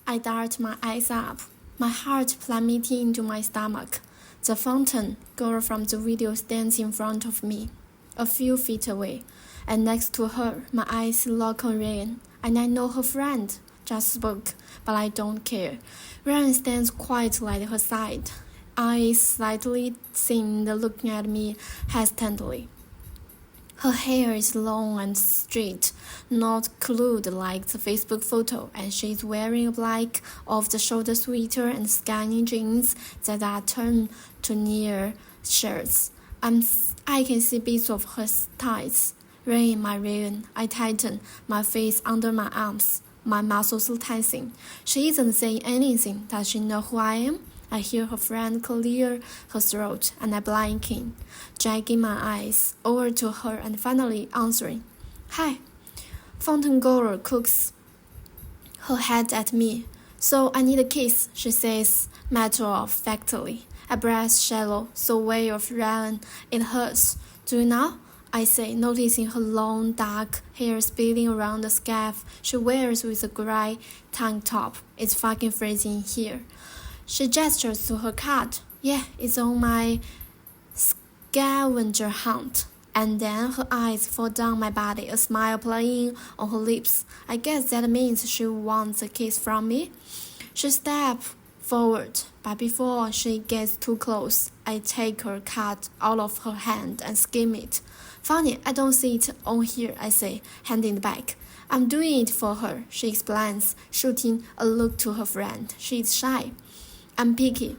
I dart my eyes up, my heart plummeting into my stomach. The fountain girl from the video stands in front of me, a few feet away, and next to her, my eyes lock on Ryan, and I know her friend just spoke, but I don't care. Ryan stands quietly at her side, eyes slightly thin, looking at me hesitantly. Her hair is long and straight, not curled like the Facebook photo, and she is wearing a black off-the-shoulder sweater and skinny jeans that are turned to near shirts. I can see bits of her thighs. Rain, my Rain, I tighten my face under my arms, my muscles tensing. She isn't saying anything. Does she know who I am? I hear her friend clear her throat, and I blinking, dragging my eyes over to her and finally answering. Hi. Fountain girl cooks her head at me. So I need a kiss, she says matter-of-factly. I breathe shallow, so way of Ryan it hurts. Do you now? I say, noticing her long, dark hair spilling around the scarf she wears with a gray tank top. It's fucking freezing here. She gestures to her cat. Yeah, it's on my scavenger hunt. And then her eyes fall down my body, a smile playing on her lips. I guess that means she wants a kiss from me. She steps forward, but before she gets too close, I take her cat out of her hand and skim it. Funny, I don't see it on here, I say, handing it back. I'm doing it for her, she explains, shooting a look to her friend. She is shy. I'm picky.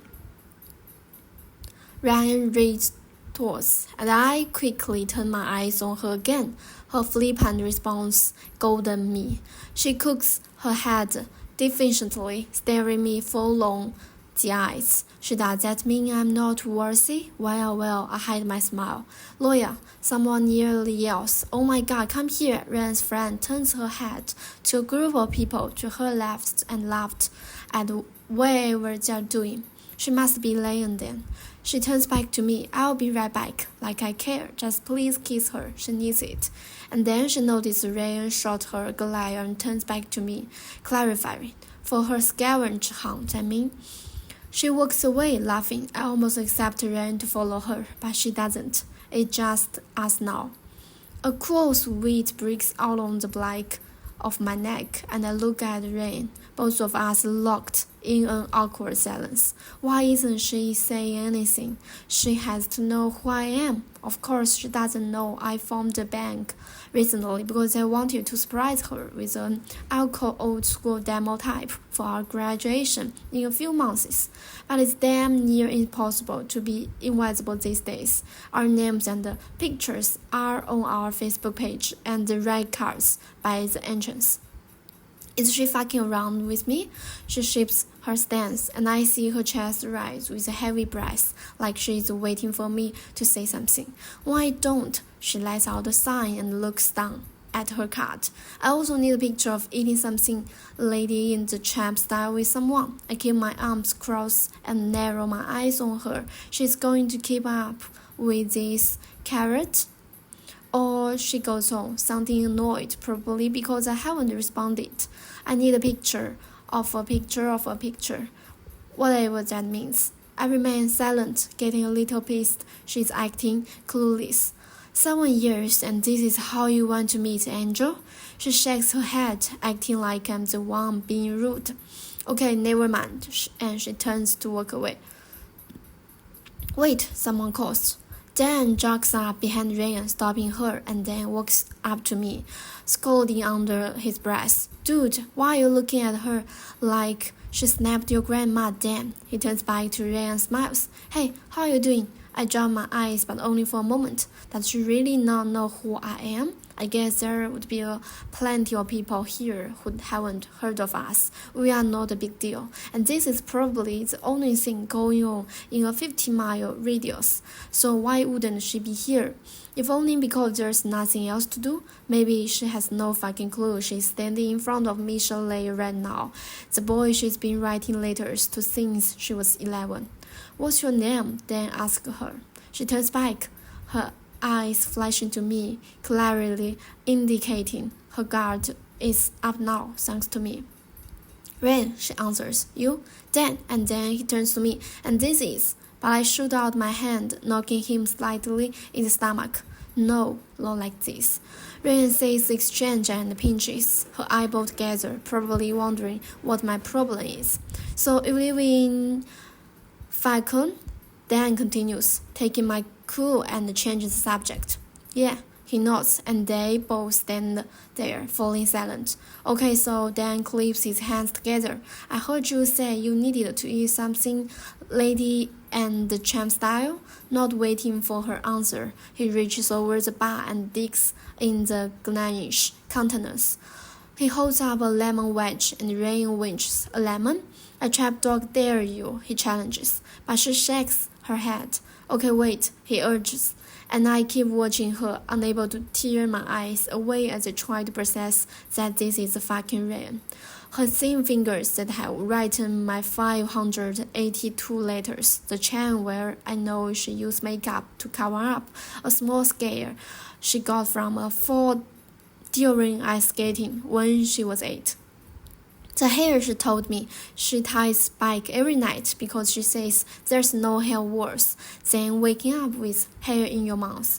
Ryan retorts, and I quickly turn my eyes on her again. Her flippant response golden me. She cooks her head defiantly, staring me full on the eyes. Does that mean I'm not worthy? Well, I hide my smile. Lawyer, someone nearly yells, oh my god, come here. Ryan's friend turns her head to a group of people to her left and laughed at whatever they're doing. She must be lying then. She turns back to me. I'll be right back. Like I care. Just please kiss her. She needs it. And then she notices Ryan shot her a glare and turns back to me, clarifying. For her scavenger hunt, I mean. She walks away, laughing. I almost accept Ryan to follow her, but she doesn't. It's just us now. A cool sweat breaks out on the back of my neck, and I look at Ryan. Both of us locked in an awkward silence. Why isn't she saying anything? She has to know who I am. Of course, she doesn't know I formed a bank recently because I wanted to surprise her with an alcohol old school demo type for our graduation in a few months. But it's damn near impossible to be invisible these days. Our names and pictures are on our Facebook page and the red cards by the entrance. Is she fucking around with me? She shifts her stance, and I see her chest rise with a heavy breath, like she is waiting for me to say something. Why don't? She lets out a sigh and looks down at her cat. I also need a picture of eating something lady in the champ style with someone. I keep my arms crossed and narrow my eyes on her. She's going to keep up with this carrot? Or she goes on, sounding annoyed, probably because I haven't responded. I need a picture of a picture of a picture, whatever that means. I remain silent, getting a little pissed. She's acting clueless. 7 years, and this is how you want to meet Angel? She shakes her head, acting like I'm the one being rude. Okay, never mind, and she turns to walk away. Wait, someone calls. Dan jogs up behind Ryan, stopping her, and then walks up to me, scolding under his breath. Dude, why are you looking at her like she snapped your grandma, Dan? He turns back to Ryan and smiles. Hey, how are you doing? I drop my eyes, but only for a moment. Does she really not know who I am? I guess there would be plenty of people here who haven't heard of us. We are not a big deal, and this is probably the only thing going on in a 50-mile radius. So why wouldn't she be here? If only because there's nothing else to do. Maybe she has no fucking clue she's standing in front of Michelle right now, the boy she's been writing letters to since she was 11. What's your name? Dan asked her. She turns back, her eyes flashing to me, clearly indicating her guard is up now, thanks to me. Rain, she answers. You? Dan. And then he turns to me. And this is. But I shoot out my hand, knocking him slightly in the stomach. No, not like this. Rain says exchange and pinches her eyeball together, probably wondering what my problem is. So you live in Falcon? Dan continues, taking my cool and changing the subject. Yeah. He nods, and they both stand there, falling silent. Okay, so Dan clips his hands together. I heard you say you needed to eat something, lady and champ style. Not waiting for her answer, he reaches over the bar and digs in the Ganesh containers. He holds up a lemon wedge, and Rain winches. A lemon? A trap dog dare you, he challenges, but she shakes her head. Okay, wait, he urges. And I keep watching her, unable to tear my eyes away as I try to process that this is fucking Rain. Her thin fingers that have written my 582 letters, the chain where I know she used makeup to cover up a small scare she got from a fall during ice skating when she was 8. The hair, she told me, she ties Spike every night because she says there's no hair worse than waking up with hair in your mouth.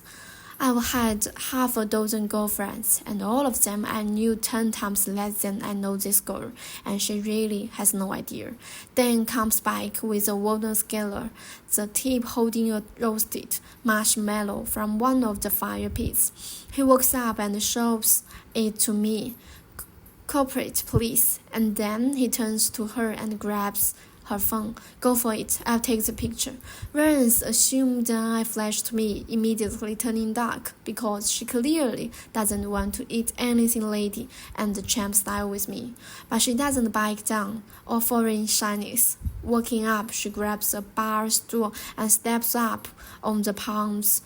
I've had half a dozen girlfriends, and all of them I knew 10 times less than I know this girl, and she really has no idea. Then comes Spike with a wooden scaler, the tip holding a roasted marshmallow from one of the fire pits. He walks up and shows it to me. Corporate police, and then he turns to her and grabs her phone. Go for it, I'll take the picture. Rain's assumed eye flashed me, immediately turning dark, because she clearly doesn't want to eat anything lady and the champ style with me. But she doesn't back down, or foreign shyness. Walking up, she grabs a bar stool and steps up on the palms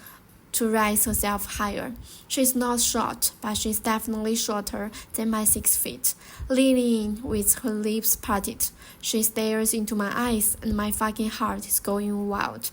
to rise herself higher. She's not short, but she's definitely shorter than my 6 feet. Leaning with her lips parted, she stares into my eyes, and my fucking heart is going wild.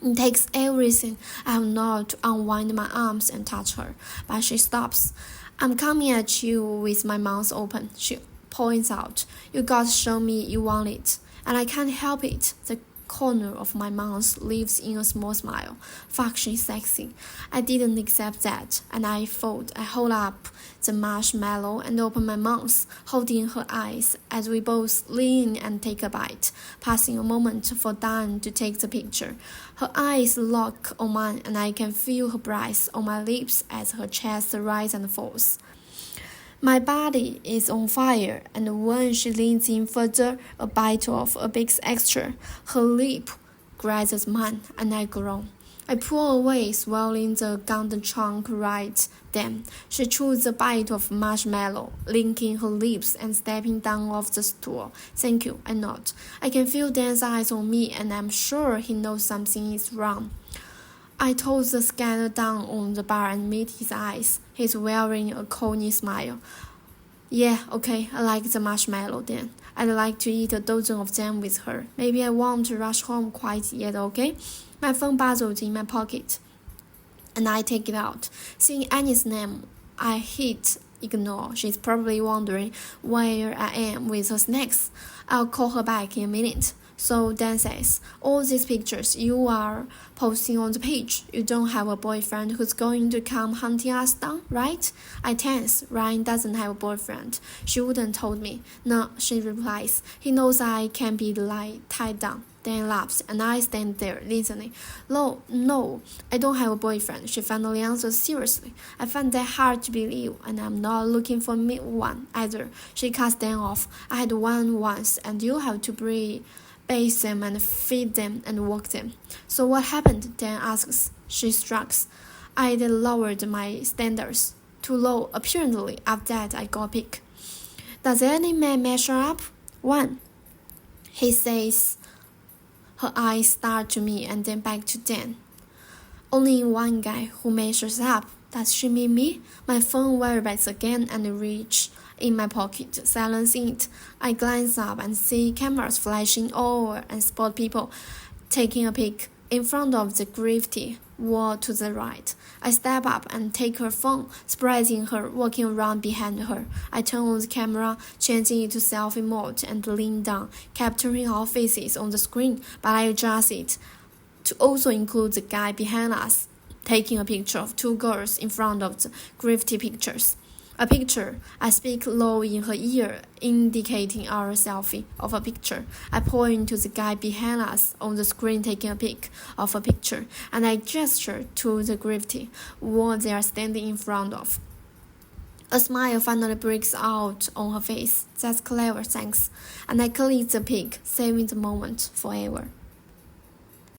It takes everything I have not to unwind my arms and touch her, but she stops. I'm coming at you with my mouth open, she points out. You gotta show me you want it. And I can't help it. The corner of my mouth lives in a small smile. Fuck, she's sexy. I didn't accept that, and I hold up the marshmallow and open my mouth, holding her eyes as we both lean and take a bite, passing a moment for Dan to take the picture. Her eyes lock on mine, and I can feel her breath on my lips as her chest rises and falls. My body is on fire, and when she leans in further, a bite of a big extra, her lip grazes mine, and I groan. I pull away, swallowing the gun chunk right then. She chews a bite of marshmallow, linking her lips and stepping down off the stool. Thank you, I nod. I can feel Dan's eyes on me, and I'm sure he knows something is wrong. I toss the scanner down on the bar and meet his eyes. He's wearing a coney smile. Yeah, okay, I like the marshmallow then. I'd like to eat a dozen of them with her. Maybe I won't rush home quite yet, okay? My phone buzzes in my pocket, and I take it out. Seeing Annie's name, I hit ignore. She's probably wondering where I am with her snacks. I'll call her back in a minute. So Dan says, all these pictures you are posting on the page, you don't have a boyfriend who's going to come hunting us down, right? I tense. Ryan doesn't have a boyfriend. She wouldn't told me. No, she replies. He knows I can't be tied down. Dan laughs, and I stand there listening. No, I don't have a boyfriend, she finally answers seriously. I find that hard to believe, and I'm not looking for one either. She cuts Dan off. I had one once, and you have to bathe them and feed them and walk them. So what happened? Dan asks. She shrugs. I'd lowered my standards. Too low, apparently. After that, I got a pick. Does any man measure up? One. He says. Her eyes start to me and then back to Dan. Only one guy who measures up. Does she mean me? My phone vibrates again and reach in my pocket, silencing it. I glance up and see cameras flashing over and spot people taking a pic in front of the graffiti wall to the right. I step up and take her phone, surprising her walking around behind her. I turn on the camera, changing it to selfie mode, and lean down, capturing our faces on the screen, but I adjust it to also include the guy behind us, taking a picture of two girls in front of the graffiti pictures. A picture. I speak low in her ear, indicating our selfie of a picture. I point to the guy behind us on the screen taking a pic of a picture, and I gesture to the graffiti wall they are standing in front of. A smile finally breaks out on her face. That's clever, thanks. And I click the pic, saving the moment forever.